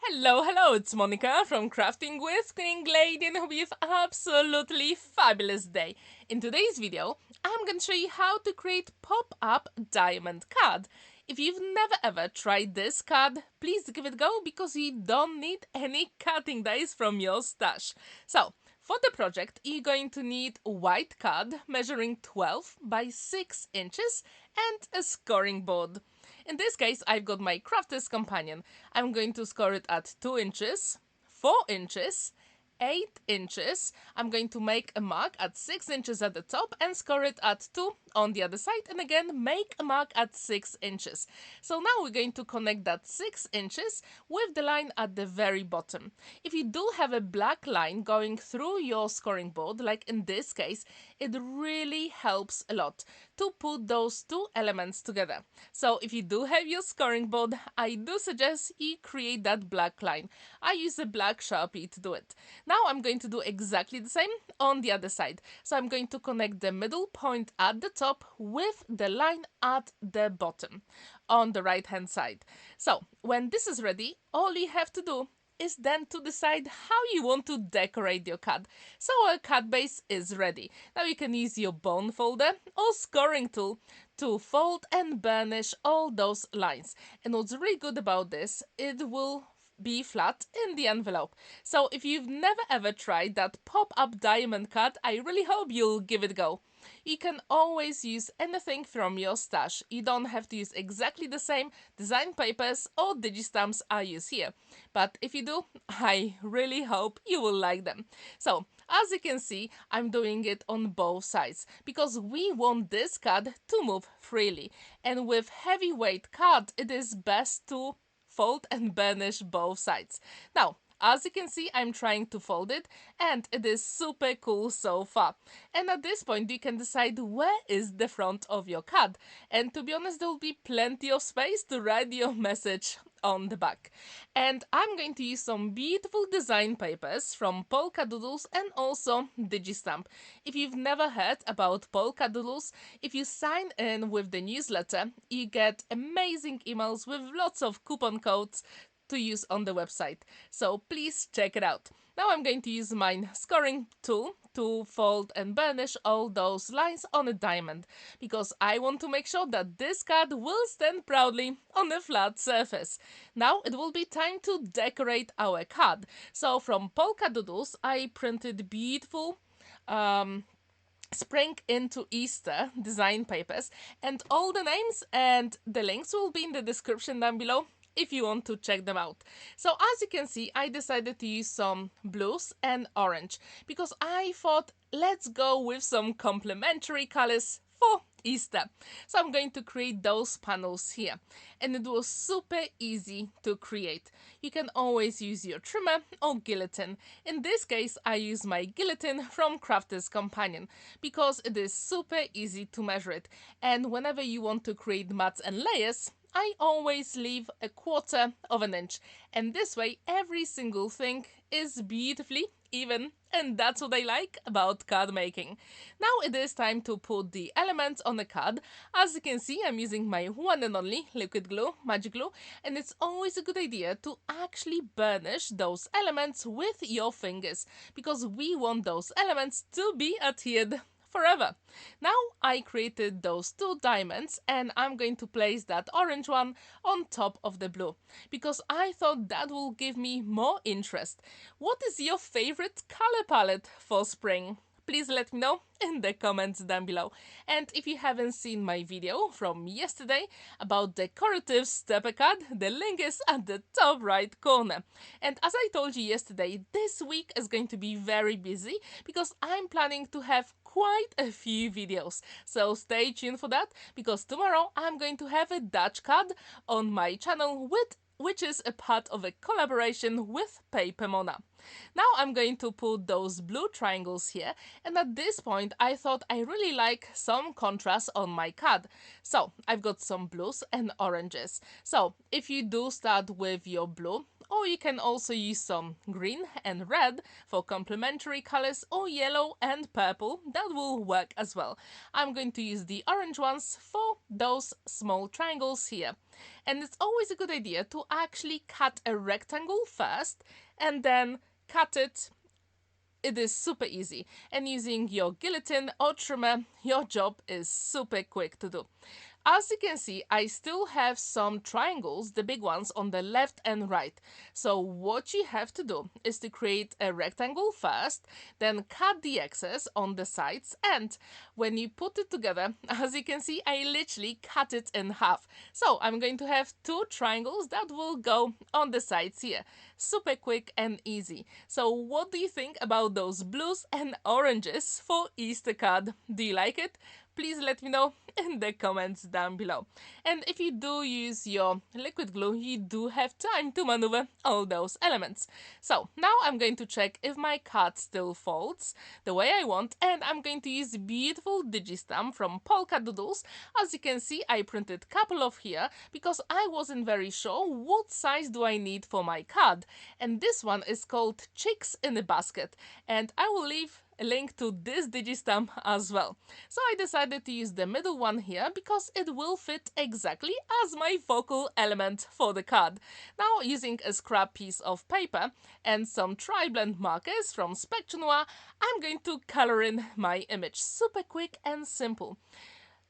Hello, it's Monica from Crafting with Quilling Lady and hope you have absolutely fabulous day. In today's video, I'm going to show you how to create pop-up diamond card. If you've never ever tried this card, please give it a go because you don't need any cutting dies from your stash. So, for the project, you're going to need a white card measuring 12 by 6 inches and a scoring board. In this case, I've got my Crafter's Companion. I'm going to score it at 2 inches, 4 inches, 8 inches. I'm going to make a mark at 6 inches at the top and score it at 2 on the other side, and again make a mark at 6 inches. So now we're going to connect that 6 inches with the line at the very bottom. If you do have a black line going through your scoring board, like in this case, it really helps a lot to put those two elements together. So if you do have your scoring board, I do suggest you create that black line. I use a black Sharpie to do it. Now I'm going to do exactly the same on the other side. So I'm going to connect the middle point at the top with the line at the bottom on the right hand side. So when this is ready, all you have to do is then to decide how you want to decorate your card. So our card base is ready. Now you can use your bone folder or scoring tool to fold and burnish all those lines. And what's really good about this, it will be flat in the envelope. So if you've never ever tried that pop-up diamond card, I really hope you'll give it a go. You can always use anything from your stash. You don't have to use exactly the same design papers or digi stamps I use here. But if you do, I really hope you will like them. So, as you can see, I'm doing it on both sides because we want this card to move freely. And with heavyweight card, it is best to fold and burnish both sides. Now, as you can see, I'm trying to fold it and it is super cool so far. And at this point, you can decide where is the front of your card. And to be honest, there will be plenty of space to write your message on the back. And I'm going to use some beautiful design papers from Polkadoodles and also Digistamp. If you've never heard about Polkadoodles, if you sign in with the newsletter, you get amazing emails with lots of coupon codes to use on the website. So please check it out. Now I'm going to use my scoring tool to fold and burnish all those lines on a diamond because I want to make sure that this card will stand proudly on a flat surface. Now it will be time to decorate our card. So from Polkadoodles I printed beautiful Spring into Easter design papers, and all the names and the links will be in the description down below if you want to check them out. So as you can see, I decided to use some blues and orange because I thought let's go with some complementary colors for Easter. So I'm going to create those panels here, and it was super easy to create. You can always use your trimmer or guillotine. In this case, I use my guillotine from Crafter's Companion because it is super easy to measure it. And whenever you want to create mats and layers, I always leave 1/4 of an inch, and this way every single thing is beautifully even, and that's what I like about card making. Now it is time to put the elements on the card. As you can see, I'm using my one and only liquid glue, magic glue, and it's always a good idea to actually burnish those elements with your fingers because we want those elements to be adhered forever. Now I created those two diamonds and I'm going to place that orange one on top of the blue because I thought that will give me more interest. What is your favorite color palette for spring? Please let me know in the comments down below. And if you haven't seen my video from yesterday about decorative stepper card, the link is at the top right corner. And as I told you yesterday, this week is going to be very busy because I'm planning to have quite a few videos. So stay tuned for that because tomorrow I'm going to have a Dutch card on my channel which is a part of a collaboration with Paper Mona. Now I'm going to put those blue triangles here, and at this point I thought I really like some contrast on my card. So I've got some blues and oranges. So if you do start with your blue, or you can also use some green and red for complementary colors, or yellow and purple, that will work as well. I'm going to use the orange ones for those small triangles here. And it's always a good idea to actually cut a rectangle first and then cut it. It is super easy, and using your guillotine or trimmer, your job is super quick to do. As you can see, I still have some triangles, the big ones, on the left and right. So what you have to do is to create a rectangle first, then cut the excess on the sides, and when you put it together, as you can see, I literally cut it in half. So I'm going to have two triangles that will go on the sides here. Super quick and easy. So what do you think about those blues and oranges for Easter card? Do you like it? Please let me know in the comments down below. And if you do use your liquid glue, you do have time to maneuver all those elements. So now I'm going to check if my card still folds the way I want, and I'm going to use beautiful digi stamp from Polkadoodles. As you can see, I printed a couple of here because I wasn't very sure what size do I need for my card. And this one is called Chicks in a Basket, and I will leave a link to this digistamp as well. So I decided to use the middle one here because it will fit exactly as my focal element for the card. Now, using a scrap piece of paper and some tri-blend markers from Noir, I'm going to color in my image. Super quick and simple.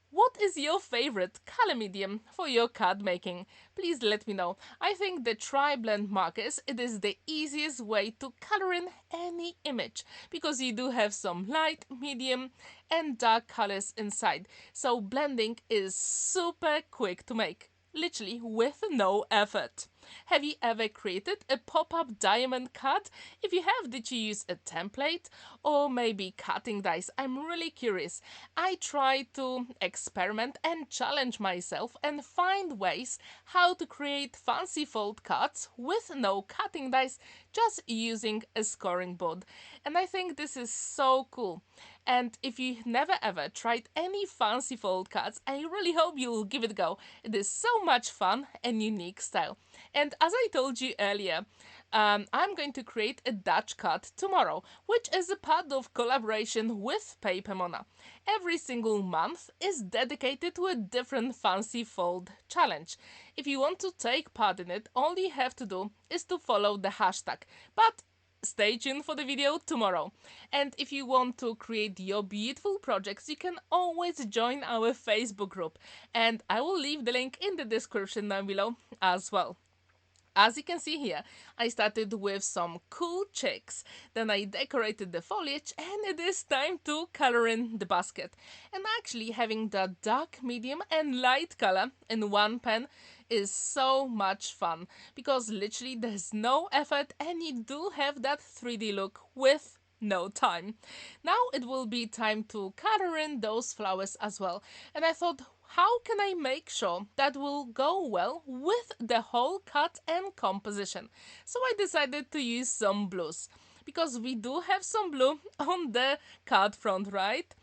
What is your favorite color medium for your card making? Please let me know. I think the tri-blend markers, it is the easiest way to color in any image because you do have some light, medium and dark colors inside. So blending is super quick to make. Literally with no effort. Have you ever created a pop-up diamond card? If you have, did you use a template or maybe cutting dice? I'm really curious. I try to experiment and challenge myself and find ways how to create fancy fold cards with no cutting dice, just using a scoring board. And I think this is so cool. And if you never ever tried any fancy fold cards, I really hope you'll give it a go. It is so much fun and unique style. And as I told you earlier, I'm going to create a Dutch card tomorrow, which is a part of collaboration with Paper Mona. Every single month is dedicated to a different fancy fold challenge. If you want to take part in it, all you have to do is to follow the hashtag. But stay tuned for the video tomorrow. And if you want to create your beautiful projects, you can always join our Facebook group. And I will leave the link in the description down below as well. As you can see here, I started with some cool chicks, then I decorated the foliage, and it is time to color in the basket. And actually having the dark, medium and light color in one pen is so much fun, because literally there's no effort and you do have that 3D look with no time. Now it will be time to color in those flowers as well, and I thought, how can I make sure that will go well with the whole cut and composition? So I decided to use some blues, because we do have some blue on the card front, right?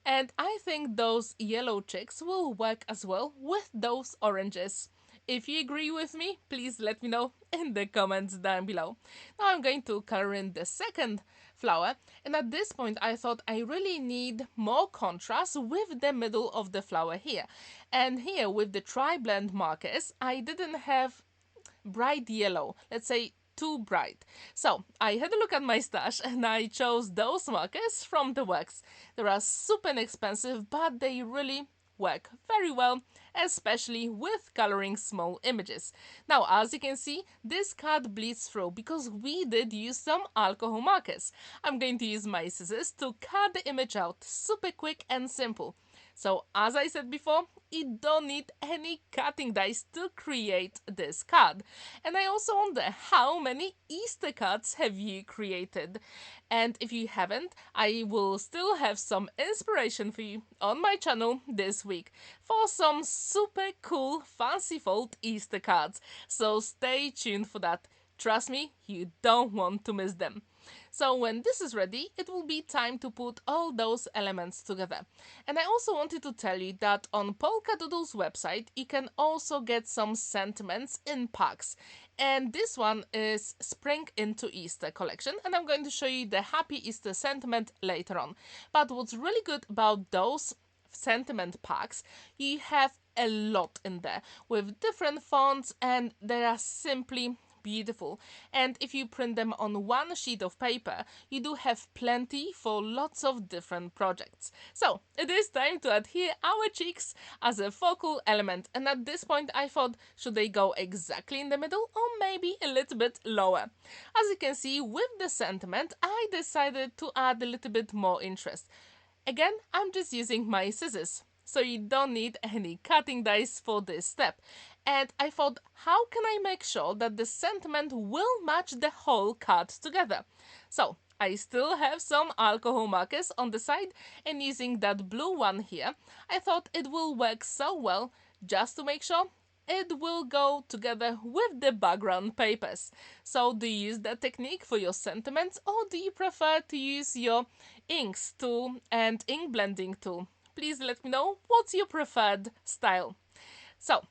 And I think those yellow chicks will work as well with those oranges. If you agree with me, please let me know in the comments down below. Now I'm going to color in the second flower, and at this point I thought I really need more contrast with the middle of the flower here. And here with the tri-blend markers, I didn't have bright yellow, let's say too bright. So I had a look at my stash and I chose those markers from the works. They are super inexpensive, but they really work very well, especially with coloring small images. Now, as you can see, this card bleeds through because we did use some alcohol markers. I'm going to use my scissors to cut the image out, super quick and simple. So, as I said before, you don't need any cutting dice to create this card. And I also wonder, how many Easter cards have you created? And if you haven't, I will still have some inspiration for you on my channel this week for some super cool fancy fold Easter cards. So stay tuned for that. Trust me, you don't want to miss them. So when this is ready, it will be time to put all those elements together. And I also wanted to tell you that on Polkadoodles website, you can also get some sentiments in packs. And this one is Spring into Easter collection, and I'm going to show you the Happy Easter sentiment later on. But what's really good about those sentiment packs, you have a lot in there with different fonts, and they are simply beautiful. And if you print them on one sheet of paper, you do have plenty for lots of different projects. So it is time to add here our cheeks as a focal element, and at this point I thought, should they go exactly in the middle or maybe a little bit lower? As you can see, with the sentiment I decided to add a little bit more interest. Again, I'm just using my scissors, so you don't need any cutting dice for this step. And I thought, how can I make sure that the sentiment will match the whole card together? So I still have some alcohol markers on the side, and using that blue one here, I thought it will work so well just to make sure it will go together with the background papers. So do you use that technique for your sentiments, or do you prefer to use your inks tool and ink blending tool? Please let me know what's your preferred style. So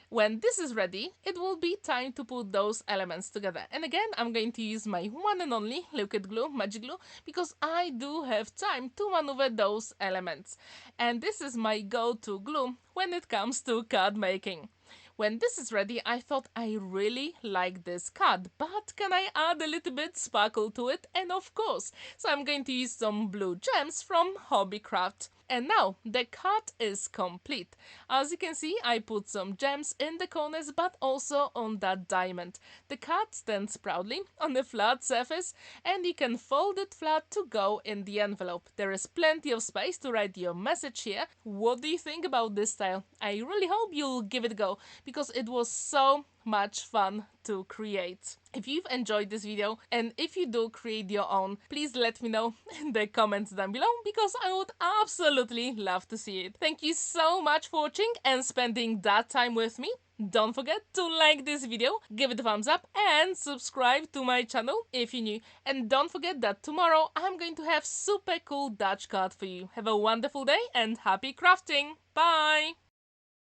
when this is ready, it will be time to put those elements together. And again, I'm going to use my one and only liquid glue, magic glue, because I do have time to maneuver those elements. And this is my go-to glue when it comes to card making. When this is ready, I thought I really like this card, but can I add a little bit sparkle to it? And of course, so I'm going to use some blue gems from HobbyCraft. And now the card is complete. As you can see, I put some gems in the corners, but also on that diamond. The card stands proudly on a flat surface, and you can fold it flat to go in the envelope. There is plenty of space to write your message here. What do you think about this style? I really hope you'll give it a go, because it was so much fun to create. If you've enjoyed this video, and if you do create your own, please let me know in the comments down below, because I would absolutely love to see it. Thank you so much for watching and spending that time with me. Don't forget to like this video, give it a thumbs up, and subscribe to my channel if you're new. And don't forget that tomorrow I'm going to have super cool Dutch card for you. Have a wonderful day and happy crafting! Bye!